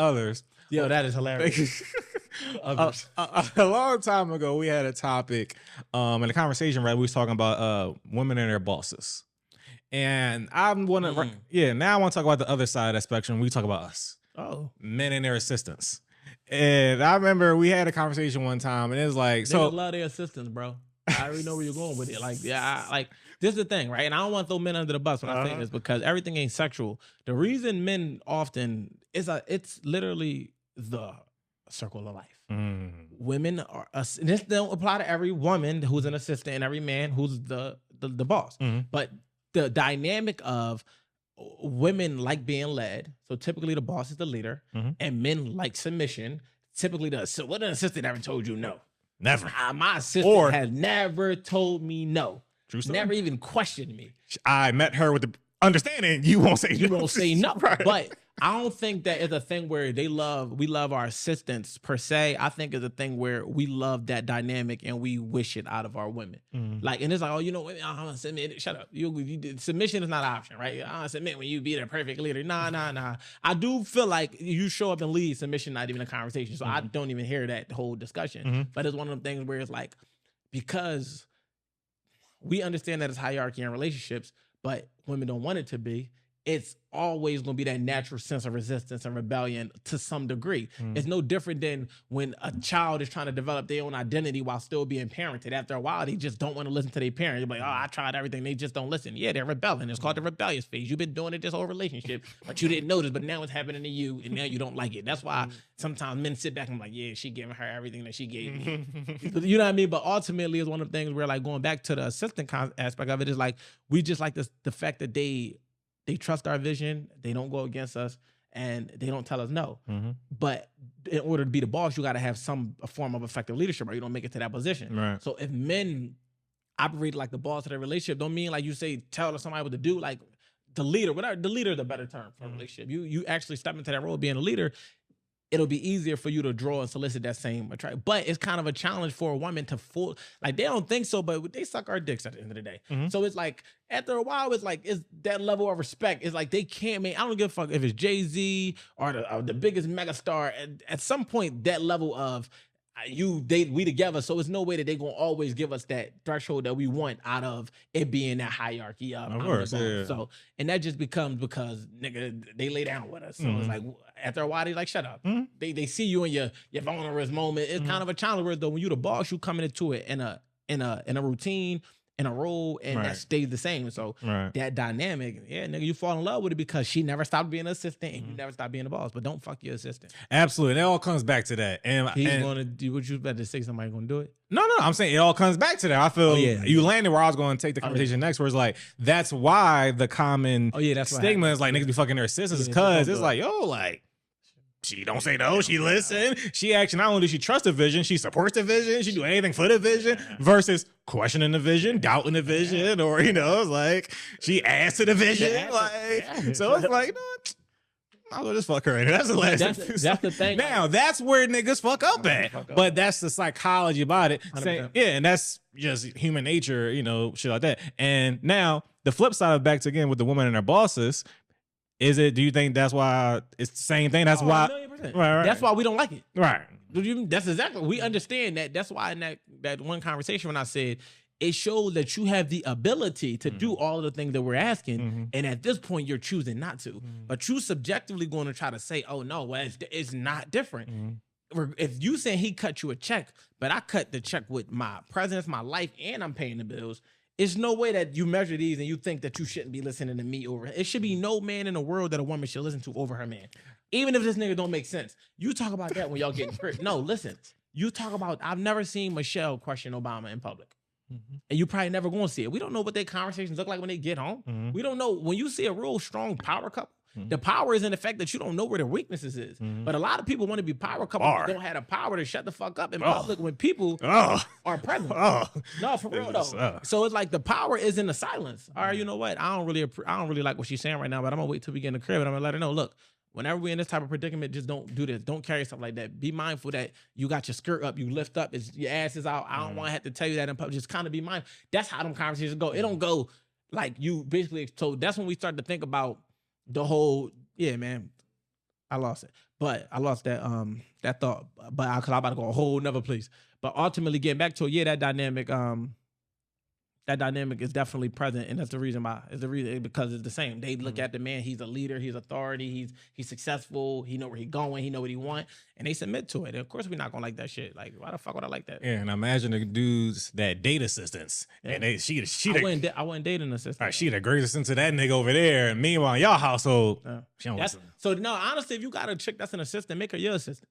others. Yo, that is hilarious. Others. A long time ago, we had a topic in a conversation, right? We was talking about women and their bosses. And now I want to talk about the other side of that spectrum. We talk about us. Oh. Men and their assistants. And I remember we had a conversation one time, and it was like, so love their assistants, bro. I already know where you're going with it. Like, this is the thing, right? And I don't want to throw men under the bus when I say this, because everything ain't sexual. The reason men often it's literally the circle of life. Women are, and this don't apply to every woman who's an assistant and every man who's the boss. But the dynamic of women like being led. So typically the boss is the leader, and men like submission. Typically what an assistant ever told you no? Never. My assistant has never told me no. True story. Never even questioned me. I met her with the understanding you won't say no. You won't say no. Right. But I don't think that it's a thing where we love our assistants per se. I think it's a thing where we love that dynamic and we wish it out of our women. Like, and it's like, oh, you know, I'm gonna submit. Shut up. Submission is not an option, right? I submit when you be the perfect leader. Nah. I do feel like you show up and lead, submission not even a conversation. So I don't even hear that whole discussion. But it's one of them things where it's like, because we understand that it's hierarchy in relationships, but women don't want it to be. It's always going to be that natural sense of resistance and rebellion to some degree. It's no different than when a child is trying to develop their own identity while still being parented. After a while, they just don't want to listen to their parents. You're like, oh, I tried everything. They just don't listen. Yeah, they're rebelling. It's called the rebellious phase. You've been doing it this whole relationship, but you didn't notice, but now it's happening to you, and now you don't like it. That's why sometimes men sit back and like, yeah, she giving her everything that she gave me. You know what I mean? But ultimately, it's one of the things where, like, going back to the assistant aspect of it, is like, we just like the fact that they trust our vision, they don't go against us, and they don't tell us no. But in order to be the boss, you got to have a form of effective leadership, or you don't make it to that position. Right. So if men operate like the boss of their relationship, don't mean like you say tell somebody what to do. Like the leader, whatever, the leader is a better term for a relationship. You actually step into that role of being a leader. It'll be easier for you to draw and solicit that same attraction. But it's kind of a challenge for a woman to like, they don't think so, but they suck our dicks at the end of the day. So it's like, after a while, it's like, it's that level of respect. It's like, they can't I don't give a fuck if it's Jay-Z or the biggest megastar. At some point, that level of we together, so it's no way that they gonna always give us that threshold that we want out of it being that hierarchy of course, yeah. So, and that just becomes because nigga, they lay down with us. So it's like, after a while, they like, shut up. They see you in your vulnerable moment. It's kind of a challenge where, though, when you the boss, you coming into it in a routine, in a role, and that stays the same. So that dynamic, yeah, nigga, you fall in love with it because she never stopped being an assistant and you never stopped being a boss. But don't fuck your assistant. Absolutely. And it all comes back to that. And he's going to do what you better to say. Somebody going to do it? No. I'm saying it all comes back to that. I feel you landed where I was going to take the conversation next, where it's like, that's why the common stigma is like niggas be fucking their assistants, because it's like, yo, like, she don't say no, she listen. She actually, not only does she trust the vision, she supports the vision, she do anything for the vision, versus questioning the vision, doubting the vision, or, you know, it's like, she adds to the vision. So it's like, I'll just fuck her in. That's the last thing. That's the thing. Now, that's where niggas fuck up at. But that's the psychology about it. And that's just human nature, you know, shit like that. And now, the flip side of back to, again, with the woman and her bosses, do you think that's why it's the same thing? That's why. Right. That's why we don't like it. Right. That's exactly. We understand that. That's why in that one conversation when I said, it shows that you have the ability to do all of the things that we're asking. And at this point, you're choosing not to. But you subjectively going to try to say, oh, no, well, it's not different. If you say he cut you a check, but I cut the check with my presence, my life, and I'm paying the bills, it's no way that you measure these and you think that you shouldn't be listening to me over. It should be no man in the world that a woman should listen to over her man. Even if this nigga don't make sense. You talk about that when y'all getting hurt. No, listen. You talk about, I've never seen Michelle question Obama in public. And you probably never gonna see it. We don't know what their conversations look like when they get home. We don't know. When you see a real strong power couple, the power is in the fact that you don't know where their weaknesses is. But a lot of people want to be power couples but don't have the power to shut the fuck up in public when people are present. No, for real though. So it's like the power is in the silence. All right, you know what? I don't really like what she's saying right now, but I'm gonna wait till we get in the crib and I'm gonna let her know, look, whenever we're in this type of predicament, just don't do this. Don't carry stuff like that. Be mindful that you got your skirt up, you lift up, your ass is out. I don't want to have to tell you that in public. Just kind of be mindful. That's how them conversations go. It don't go like you basically. So that's when we start to think about the whole, yeah, man, I lost it. But I lost that thought. But because I'm about to go a whole nother place. But ultimately, getting back to it, yeah, that dynamic is definitely present, and that's the reason why. It's the reason because it's the same. They look at the man; he's a leader, he's authority, he's successful, he know where he's going, he know what he want, and they submit to it. And of course, we're not gonna like that shit. Like, why the fuck would I like that? Yeah, and imagine the dudes that date assistants, and I wouldn't date an assistant. All right, she the great assistant to that nigga over there, and meanwhile, y'all household, she don't listen. So no, honestly, if you got a chick that's an assistant, make her your assistant.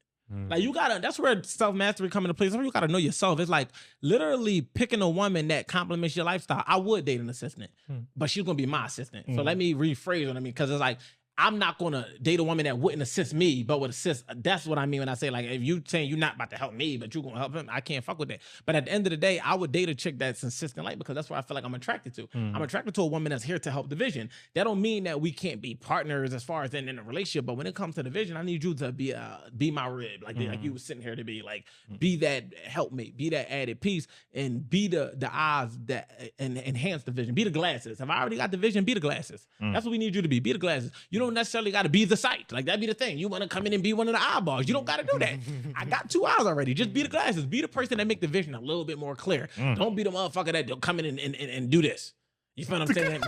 Like that's where self-mastery come into place. You gotta know yourself. It's like literally picking a woman that complements your lifestyle. I would date an assistant, but she's gonna be my assistant. So let me rephrase what I mean, because it's like, I'm not gonna date a woman that wouldn't assist me, but would assist. That's what I mean when I say, like, if you saying you're not about to help me, but you're gonna help him, I can't fuck with that. But at the end of the day, I would date a chick that's consistent, like, because that's what I feel like I'm attracted to. I'm attracted to a woman that's here to help the vision. That don't mean that we can't be partners as far as in a relationship, but when it comes to the vision, I need you to be my rib, like you was sitting here to be like, be that helpmate, be that added piece, and be the eyes that and enhance the vision. Be the glasses. If I already got the vision, be the glasses. That's what we need you to be. Be the glasses. You don't necessarily got to be the sight. Like, that'd be the thing. You want to come in and be one of the eyeballs. You don't got to do that. I got 2 eyes already. Just be the glasses. Be the person that make the vision a little bit more clear. Don't be the motherfucker that come in and do this. You feel what I'm saying?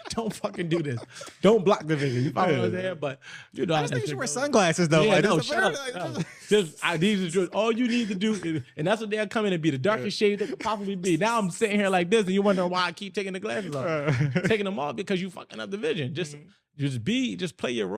Don't fucking do this. Don't block the vision. You follow what I'm saying? But you know, I just think you should wear sunglasses though. Yeah, like, no, shut up. All you need to do, and that's what they'll come in and be the darkest shade they could possibly be. Now I'm sitting here like this, and you wondering why I keep taking the glasses off, taking them off because you fucking up the vision. Just play your role.